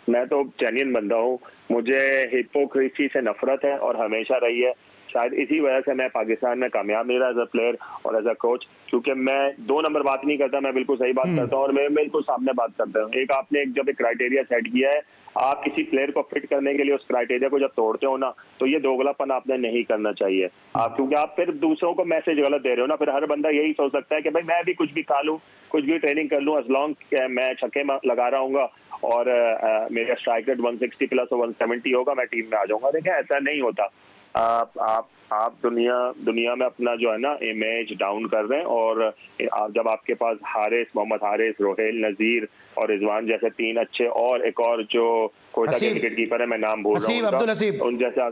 मैं तो जेन्युइन बंदा हूँ, मुझे हिपोक्रेसी से नफरत है और हमेशा रही है। शायद इसी वजह से मैं पाकिस्तान में कामयाब नहीं रहा एज अ प्लेयर और एज अ कोच, क्योंकि मैं दो नंबर बात नहीं करता, मैं बिल्कुल सही बात करता हूँ और मैं बिल्कुल सामने बात करता हूँ। आपने जब एक क्राइटेरिया सेट किया है, आप किसी प्लेयर को फिट करने के लिए उस क्राइटेरिया को जब तोड़ते हो ना, तो ये दोगलापन आपने नहीं करना चाहिए। क्योंकि आप फिर दूसरों को मैसेज गलत दे रहे हो ना। फिर हर बंदा यही सोच सकता है कि भाई मैं भी कुछ भी खा लूँ, कुछ भी ट्रेनिंग कर लूँ, एज लॉन्ग मैं छक्के लगा रहा हूँ और मेरा स्ट्राइक रेट 160 प्लस 170 होगा, मैं टीम में आ जाऊंगा। देखें, ऐसा नहीं होता। आप दुनिया में अपना जो है ना इमेज डाउन कर रहे हैं। और जब आपके पास मोहम्मद हारिस, रोहेल, नजीर और रिजवान जैसे तीन अच्छे, और एक और जो कोयटा के विकेट कीपर है, मैं नाम भूल रहा हूँ, उन जैसा,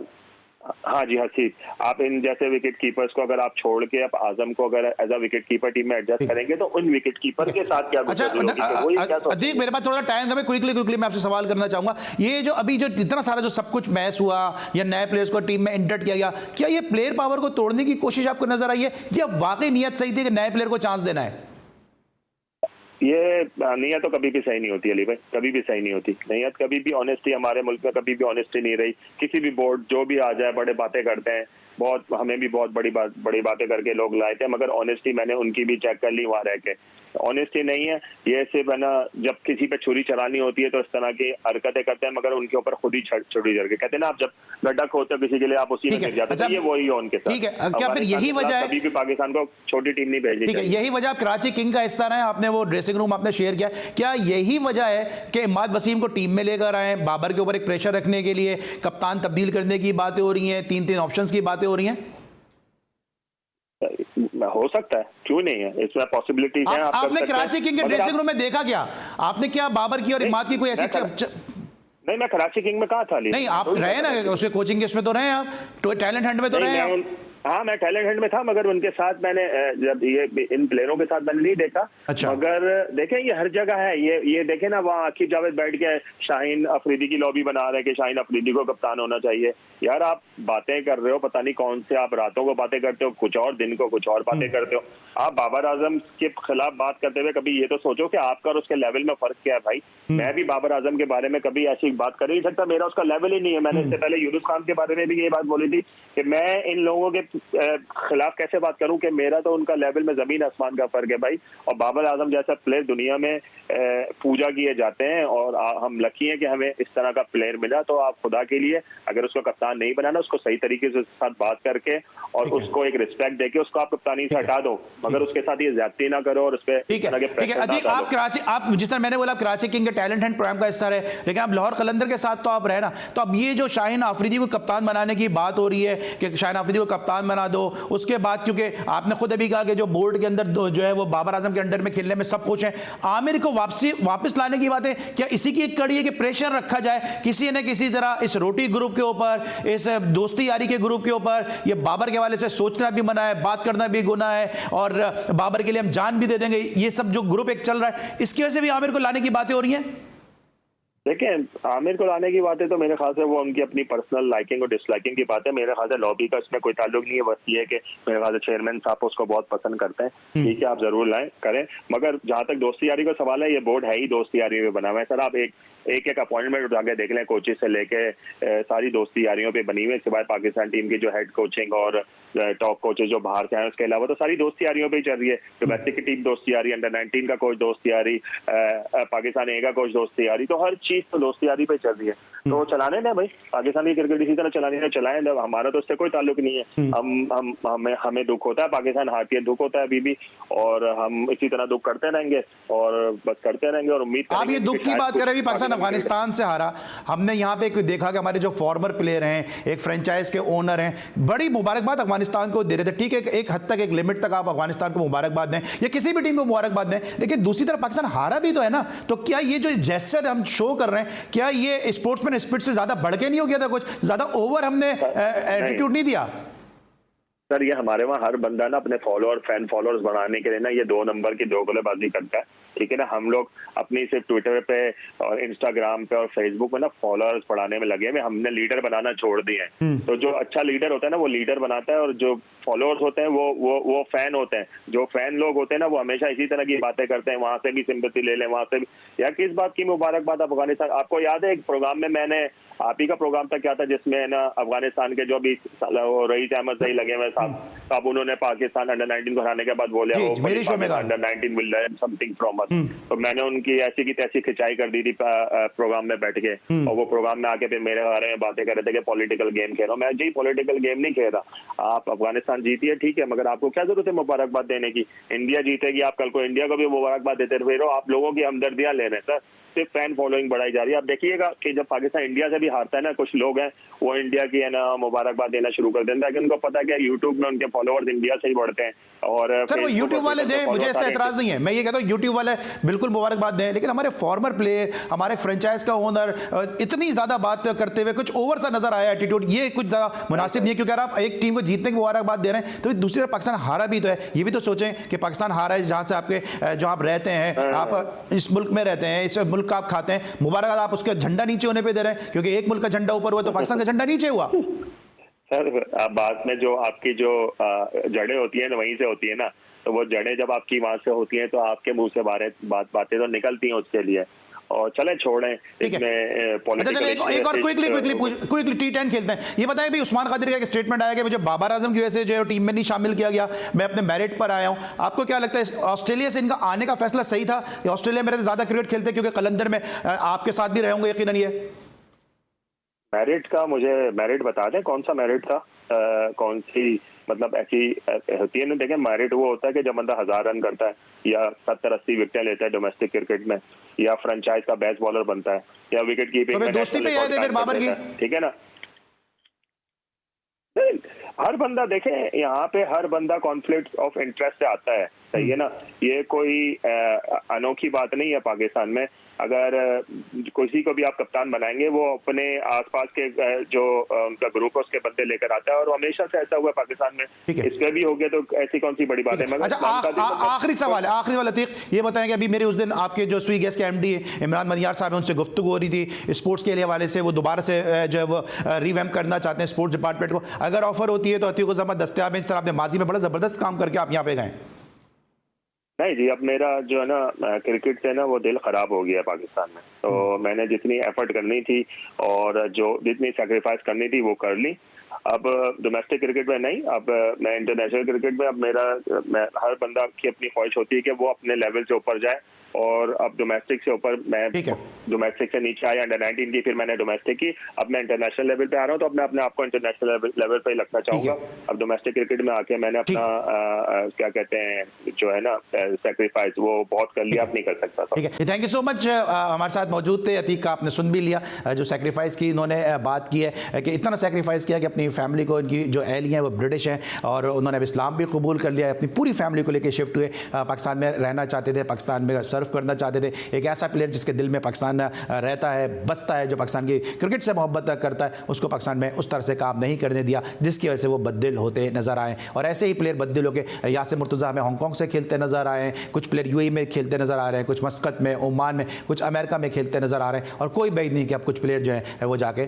हाँ जी हसीब, आप इन जैसे विकेट कीपर्स को अगर आप छोड़ के आप आजम को अगर as a wicket keeper team में एडजस्ट करेंगे तो उन विकेट कीपर के साथ क्या अदीक, मेरे पास थोड़ा टाइम है, क्विकली मैं आपसे सवाल करना चाहूंगा। ये जो अभी जो इतना सारा जो सब कुछ मैच हुआ या नए प्लेयर्स को टीम में इंटर्ट किया गया, क्या ये प्लेयर पावर को तोड़ने की कोशिश आपको नजर आई है या वाकई नियत सही थी कि नए प्लेयर को चांस देना है? ये नीयत तो कभी भी सही नहीं होती अली भाई, कभी भी सही नहीं होती नीयत। कभी भी ऑनेस्टी हमारे मुल्क में कभी भी ऑनेस्टी नहीं रही। किसी भी बोर्ड जो भी आ जाए बड़े बातें करते हैं, हमें भी बहुत बड़ी बातें करके लोग लाए थे, मगर ऑनेस्टी मैंने उनकी भी चेक कर ली वहाँ रह के। ऑनेस्टी नहीं है। ये सिर्फ है ना, जब किसी पे छुरी चलानी होती है तो इस तरह की हरकतें करते हैं, मगर उनके ऊपर खुद ही छुरी चढ़ के कहते हैं ना, आप जब गड्ढा खोदते हो किसी के लिए आप उसी में गिर जाते हैं। ये वही है उनके साथ। ठीक है, क्या फिर यही वजह है कभी भी पाकिस्तान को छोटी टीम नहीं भेजनी चाहिए? यही वजह, आप कराची किंग का हिस्सा रहे, आपने वो ड्रेसिंग रूम आपने शेयर किया, क्या यही वजह है कि इमाद वसीम को टीम में लेकर आए, बाबर के ऊपर एक प्रेशर रखने के लिए कप्तान तब्दील करने की बातें हो रही हैं, 3-3 ऑप्शंस की बातें हो रही हैं? हो सकता है, क्यों नहीं है, इसमें पॉसिबिलिटीज हैं। आपने कराची किंग के ड्रेसिंग रूम में देखा क्या? आपने क्या बाबर की और इमाद की कोई ऐसी नहीं, मैं कराची किंग में कहा था नहीं, आप रहे ना उसके कोचिंग के उसमें तो रहे आप, तो टैलेंट हंट में तो रहे। हाँ, मैं टैलेंट हंट में था, मगर उनके साथ मैंने जब ये इन प्लेयरों के साथ मैंने नहीं देखा। अच्छा। मगर देखें, ये हर जगह है। ये देखें ना, वहाँ आकिब जावेद बैठ के शाहीन अफरीदी की लॉबी बना रहे हैं कि शाहीन अफरीदी को कप्तान होना चाहिए। यार, आप बातें कर रहे हो, पता नहीं कौन से, आप रातों को बातें करते हो, कुछ और दिन को कुछ और बातें करते हो। आप बाबर आजम के खिलाफ बात करते हुए कभी ये तो सोचो कि आपका और उसके लेवल में फर्क क्या है भाई। मैं भी बाबर आजम के बारे में कभी ऐसी बात कर ही नहीं सकता, मेरा उसका लेवल ही नहीं है। मैंने इससे पहले यूनुस खान के बारे में भी ये बात बोली थी कि मैं इन लोगों के खिलाफ कैसे बात करूं कि मेरा तो उनका लेवल में जमीन आसमान का फर्क है भाई। और बाबर आजम जैसा प्लेयर दुनिया में पूजा किए जाते हैं, और हम लकी हैं कि हमें इस तरह का प्लेयर मिला। तो आप खुदा के लिए अगर उसको कप्तान नहीं बनाना, उसको सही तरीके से उसके साथ बात करके और उसको एक रिस्पेक्ट देके उसको आप कप्तानी से हटा दो, मगर उसके साथ ये ज्यादती ना करो और उस पर। ठीक है, आप कराची, आप जिस तरह मैंने बोला आप कराची किंग के टैलेंट हंट प्रोग्राम का हिस्सा रहे, लेकिन आप लाहौर कलंदर के साथ तो आप रहे ना। तो अब ये जो शाहीन अफरीदी को कप्तान बनाने की बात हो रही है कि शाहीन अफरीदी को कप्तान बना दो, उसके बाद क्योंकि आपने खुद अभी कहा कि जो बोर्ड के अंदर जो है वो बाबर आजम के अंडर में खेलने में सब खुश हैं, आमिर को वापस लाने की बात है, क्या इसी की एक कड़ी है कि प्रेशर रखा जाए किसी न किसी तरह इस रोटी ग्रुप के ऊपर, इस दोस्ती यारी के ग्रुप के ऊपर? ये बाबर के हवाले से सोचना भी मना है, बात करना भी गुनाह है, और बाबर के लिए हम जान भी दे देंगे, ये सब जो ग्रुप एक चल रहा है, इसकी वजह से भी आमिर को लाने की बातें हो रही हैं। देखिए, आमिर को लाने की बात है तो मेरे ख्याल से वो उनकी अपनी पर्सनल लाइकिंग और डिसलाइकिंग की बात है। मेरे ख्याल से लॉबी का इसमें कोई ताल्लुक नहीं है। बस ये है कि मेरे ख्याल से चेयरमैन साहब उसको बहुत पसंद करते हैं। ठीक है, आप जरूर लाएं, करें, मगर जहां तक दोस्ती यारी का सवाल है, ये बोर्ड है ही दोस्ती यारी में बना हुआ है। सर, आप एक अपॉइंटमेंट उठा के देख लें, कोचेस से लेके सारी दोस्ती यारियों पे बनी हुई है। इसके बाद पाकिस्तान टीम की जो हेड कोचिंग और टॉप कोचेस जो बाहर से आए, उसके अलावा तो सारी दोस्ती यारियों पे ही चल रही है। डोमेस्टिक की टीम दोस्ती यारी, अंडर 19 का कोच दोस्ती यारी, पाकिस्तान ए का कोच दोस्ती यारी, तो हर चीज तो दोस्ती यारी पे चल रही है। तो चलाने ना भाई, पाकिस्तानी क्रिकेट इसी तरह चलाने ना, चलाएं, हमारा तो उससे कोई ताल्लुक नहीं है। हमें दुख होता है, पाकिस्तान हारती है, दुख होता है अभी भी, और हम इसी तरह दुख करते रहेंगे और बस करते रहेंगे और उम्मीद। आप ये दुख की बात करें, पाकिस्तान अफगानिस्तान से हारा, हमने यहाँ पे देखा कि हमारे जो फॉर्मर प्लेयर हैं, एक फ्रेंचाइज के ओनर हैं, बड़ी मुबारकबाद अफगानिस्तान को दे रहे थे। ठीक है, एक हद तक, एक लिमिट तक आप अफगानिस्तान को मुबारकबाद दें या किसी भी टीम को मुबारकबाद दें, लेकिन दूसरी तरफ पाकिस्तान हारा भी तो है ना। तो क्या ये जो जेस्चर हम शो कर रहे हैं, क्या ये स्पोर्ट्समैन स्पिरिट से ज्यादा बढ़ के नहीं हो गया था? कुछ ज्यादा ओवर हमने एटीट्यूड नहीं दिया? सर, ये हमारे वहाँ हर बंदा ना अपने फैन फॉलोअर्स बढ़ाने के लिए ना ये 2 नंबर की दोगलेबाजी करता है। ठीक है ना, हम लोग अपनी सिर्फ ट्विटर पे और इंस्टाग्राम पे और फेसबुक पे ना फॉलोअर्स बढ़ाने में लगे हैं। हमने लीडर बनाना छोड़ दिए हैं। तो जो अच्छा लीडर होता है ना वो लीडर बनाता है, और जो फॉलोअर्स होते हैं वो फैन होते हैं। जो फैन लोग होते हैं ना वो हमेशा इसी तरह की बातें करते हैं, वहां से भी सिंपैथी ले लें, वहां से भी। यार, किस बात की मुबारकबाद अफगानिस्तान? आपको याद है एक प्रोग्राम में मैंने, आप ही का प्रोग्राम था क्या था, जिसमें ना अफगानिस्तान के जो भी रईस अहमद सही लगे हुए साहब, उन्होंने पाकिस्तान अंडर 19 को हराने के बाद बोले under 19 will learn something from us. तो मैंने उनकी ऐसी की तैसी खिंचाई कर दी थी प्रोग्राम में बैठ के, और वो प्रोग्राम में आके फिर मेरे बारे में बातें कर रहे थे कि पॉलिटिकल गेम खेल रहा हूँ। मैं जी पॉलिटिकल गेम नहीं खेल रहा। आप अफगानिस्तान जीती है, ठीक है, मगर आपको क्या जरूरत है मुबारकबाद देने की? इंडिया जीतेगी, आप कल को इंडिया को भी मुबारकबाद देते रहो। आप लोगों की हमदर्दियां ले रहे हैं सर, सिर्फ फैन फॉलोइंग बढ़ाई जा रही है। आप देखिएगा कि जब पाकिस्तान इंडिया से भी हारता है ना, कुछ लोग हैं वो इंडिया की है ना मुबारकबाद देना शुरू कर देते हैं, कि उनको पता है कि यूट्यूब में उनके फॉलोअर्स इंडिया से ही बढ़ते हैं। और सर, वो यूट्यूब वाले दें, मुझे इससे एतराज नहीं है, मैं ये कहता हूँ यूट्यूब वाले बिल्कुल मुबारकबाद दें, लेकिन हमारे फॉर्मर प्लेयर, हमारे फ्रेंचाइज का ओनर इतनी ज्यादा बात करते हुए कुछ ओवर सा नजर आया एटीट्यूड, ये कुछ ज्यादा मुनासिब नहीं है। क्योंकि अगर आप एक टीम को जीतने की मुबारकबाद दे रहे हैं तो दूसरी तरफ पाकिस्तान हारा भी तो है। ये भी तो सोचें कि पाकिस्तान हारा है जहां से आपके, जो आप रहते हैं, आप इस मुल्क में रहते हैं, इस मुल्क का आप खाते हैं, मुबारकबाद आप उसके झंडा नीचे होने पे दे रहे हैं, क्योंकि एक मुल्क का झंडा ऊपर हुआ तो पाकिस्तान का झंडा नीचे हुआ। सर, बात में जो आपकी जो जड़ें होती है ना वहीं से होती है ना, तो वो जड़ें जब आपकी वहां से होती हैं तो आपके मुंह से बातें तो निकलती हैं उसके लिए। और चले छोड़ें ठीक है। इसमें अच्छा चलिए एक और क्विकली T10 खेलते हैं। ये बताएं भी उस्मान कादिर का एक स्टेटमेंट आया कि मुझे बाबर आजम की वजह से जो टीम में नहीं शामिल किया गया, मैं अपने मेरिट पर आया हूं। आपको क्या लगता है ऑस्ट्रेलिया से इनका आने का फैसला सही था? ऑस्ट्रेलिया में ज्यादा क्रिकेट खेलते हैं, क्योंकि कलंदर में आपके साथ भी रहे होंगे यकीनन। ये मेरिट का मुझे मेरिट बता दें, कौन सा मेरिट था? कौन सी मतलब ऐसी होती है ना, देखें मेरिट वो होता है कि जब बंदा 1000 रन करता है या 70-80 विकेटें लेता है डोमेस्टिक क्रिकेट में, या फ्रेंचाइज का बेस्ट बॉलर बनता है, या विकेट कीपिंग में दोस्ती पे याद है फिर बाबर की, ठीक है ना। हर बंदा देखें यहाँ पे हर बंदा कॉन्फ्लिक्ट ऑफ इंटरेस्ट से आता है, सही है ना। ये कोई अनोखी बात नहीं है पाकिस्तान में। अगर किसी को भी आप कप्तान बनाएंगे वो अपने आसपास के जो उनका ग्रुप है उसके बंदे लेकर आता है, और हमेशा से ऐसा हुआ है पाकिस्तान में, इसमें भी हो गया, तो ऐसी कौन सी बड़ी बात है। अच्छा आखिरी सवाल अतीक, ये बताएं कि अभी मेरे उस दिन आपके जो स्वी गैस के एमडी इमरान मनियार साहब हैं, उनसे गुफ्तगू हो रही थी स्पोर्ट्स के लिए हवाले से, वो दोबारा से जो है वो रिवैम्प करना चाहते हैं स्पोर्ट्स डिपार्टमेंट को। अगर ऑफर होती है तो अतीक उज़्ज़मा दस्तयाब है? इस तरह आपने माजी में बड़ा जबरदस्त काम करके आप यहाँ पे गए। नहीं जी, अब मेरा जो है ना क्रिकेट से ना वो दिल खराब हो गया है पाकिस्तान में, तो मैंने जितनी एफर्ट करनी थी और जो जितनी सैक्रिफाइस करनी थी वो कर ली। अब डोमेस्टिक क्रिकेट में नहीं, अब मैं इंटरनेशनल क्रिकेट में, अब हर बंदा की अपनी ख्वाहिश होती है कि वो अपने लेवल से ऊपर जाए, और अब डोमेस्टिक से ऊपर मैं डोमेस्टिक से नीचे आया, अंडर 19 की, फिर मैंने डोमेस्टिक की, अब मैं इंटरनेशनल लेवल पे आ रहा हूँ, तो मैं अपने आप को इंटरनेशनल लेवल पे ही लगना चाहूंगा। अब डोमेस्टिक क्रिकेट में आके मैंने अपना क्या कहते हैं जो है ना सैक्रिफाइस वो बहुत कर लिया, अब नहीं कर सकता था। ठीक है, थैंक यू सो मच। हमारे साथ मौजूद थे अतीक का, आपने सुन भी लिया जो सैक्रिफाइस की इन्होंने बात की है कि इतना सैक्रिफाइस किया कि अपनी फैमिली को, इनकी जो अहली हैं वो ब्रिटिश हैं और उन्होंने अब इस्लाम भी कबूल कर लिया, अपनी पूरी फैमिली को लेकर शिफ्ट हुए, पाकिस्तान में रहना चाहते थे, पाकिस्तान में सर्व करना चाहते थे। एक ऐसा प्लेयर जिसके दिल में पाकिस्तान रहता है, बसता है, जो पाकिस्तान की क्रिकेट से मोहब्बत करता है, उसको पाकिस्तान में उस तरह से काम नहीं करने दिया जिसकी वजह से वो बददिल होते नजर आए। और ऐसे ही प्लेयर बददिल होकर यासिर मुर्तज़ा में हांगकॉन्ग से खेलते नजर आए हैं, कुछ प्लेयर यूएई में खेलते नजर आ रहे हैं, कुछ मस्कत में, ओमान में, कुछ अमेरिका में खेलते नजर आ रहे हैं, और कोई बैद नहीं कि अब कुछ प्लेयर जो है वो जाके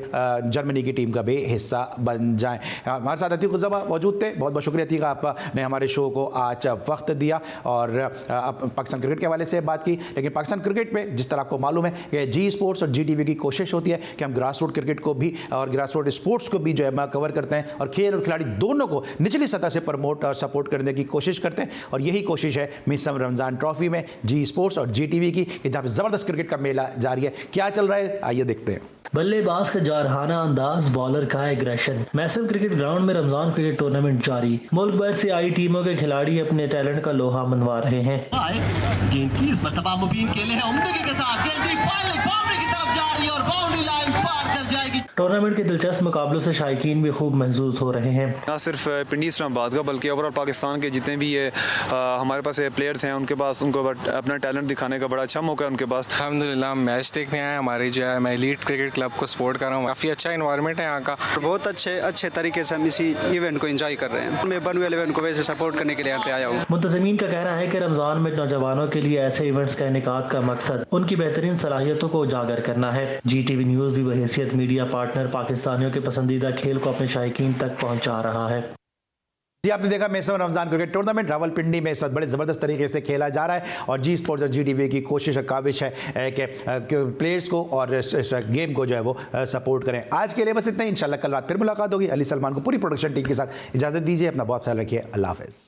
जर्मनी की टीम का भी हिस्सा बन जाएं। हमारे साथ अतीक उज़्ज़मा मौजूद थे, बहुत बहुत शुक्रिया अतीक, आपने हमारे शो को आज वक्त दिया और पाकिस्तान क्रिकेट के हवाले से बात की। लेकिन पाकिस्तान क्रिकेट में जिस तरह आपको मालूम है कि जी स्पोर्ट्स और जी टीवी की कोशिश होती है कि हम ग्रास रूट क्रिकेट को भी और ग्रास रूट स्पोर्ट्स को भी जो है कवर करते हैं, और खेल और खिलाड़ी दोनों को निचली सतह से प्रमोट और सपोर्ट करने की कोशिश करते हैं। और यही कोशिश है मिस रमजान ट्रॉफी में जी स्पोर्ट्स और जी टीवी की, कि जहाँ पे जबरदस्त क्रिकेट का मेला जारी है। क्या चल रहा है आइए देखते हैं। बल्लेबाज का जारहाना अंदाज, बॉलर का एग्रेशन। मैसिव क्रिकेट ग्राउंड में रमजान क्रिकेट टूर्नामेंट जारी। मुल्क भर से आई टीमों के खिलाड़ी अपने टैलेंट का लोहा मनवा रहे हैं। गेंद की इस मर्तबा मुबीन के लिए उम्दगी के साथ गेंद बाउंड्री की तरफ जा रही है और बाउंड्री लाइन पार कर जाएगी। टूर्नामेंट के दिलचस्प मुकाबलों से शायकीन भी खूब महसूस हो रहे हैं। न सिर्फ पिंडी इस्लामाबाद का बल्कि ओवरऑल पाकिस्तान के जितने भी ये हमारे पास प्लेयर्स हैं उनके पास उनको अपना टैलेंट दिखाने का बड़ा अच्छा मौका है उनके पास। अल्हम्दुलिल्लाह मैच देखने आए, हमारी जो है मैं एलीट क्रिकेट क्लब को सपोर्ट कर रहा हूँ, काफ़ी अच्छा इन्वायरमेंट है यहाँ का। बहुत अच्छे तरीके से हम इसी इवेंट को एंजॉय कर रहे हैं। मैं बनू 11 को वैसे सपोर्ट करने के लिए यहाँ पे आया हूँ। मुंतज़मीन का कहना है कि रमजान में नौजवानों के लिए ऐसे इवेंट्स का इनेकाद का मकसद उनकी बेहतरीन सलाहियतों को उजागर करना है। जी टीवी न्यूज़ भी बहैसियत मीडिया पार्टनर पाकिस्तानियों के पसंदीदा खेल को अपने शायकीन तक पहुँचा रहा है। जी आपने देखा मेसम रमजान क्रिकेट टूर्नामेंट रावलपिंडी में इस वक्त बड़े ज़बरदस्त तरीके से खेला जा रहा है, और जी स्पोर्ट्स और जी टीवी की कोशिश काविश है कि प्लेयर्स को और इस गेम को जो है वो सपोर्ट करें। आज के लिए बस इतना ही, इंशाल्लाह कल रात फिर मुलाकात होगी। अली सलमान को पूरी प्रोडक्शन टीम के साथ इजाज़त दीजिए, अपना बहुत ख्याल रखिए, अल्लाह हाफ़िज़।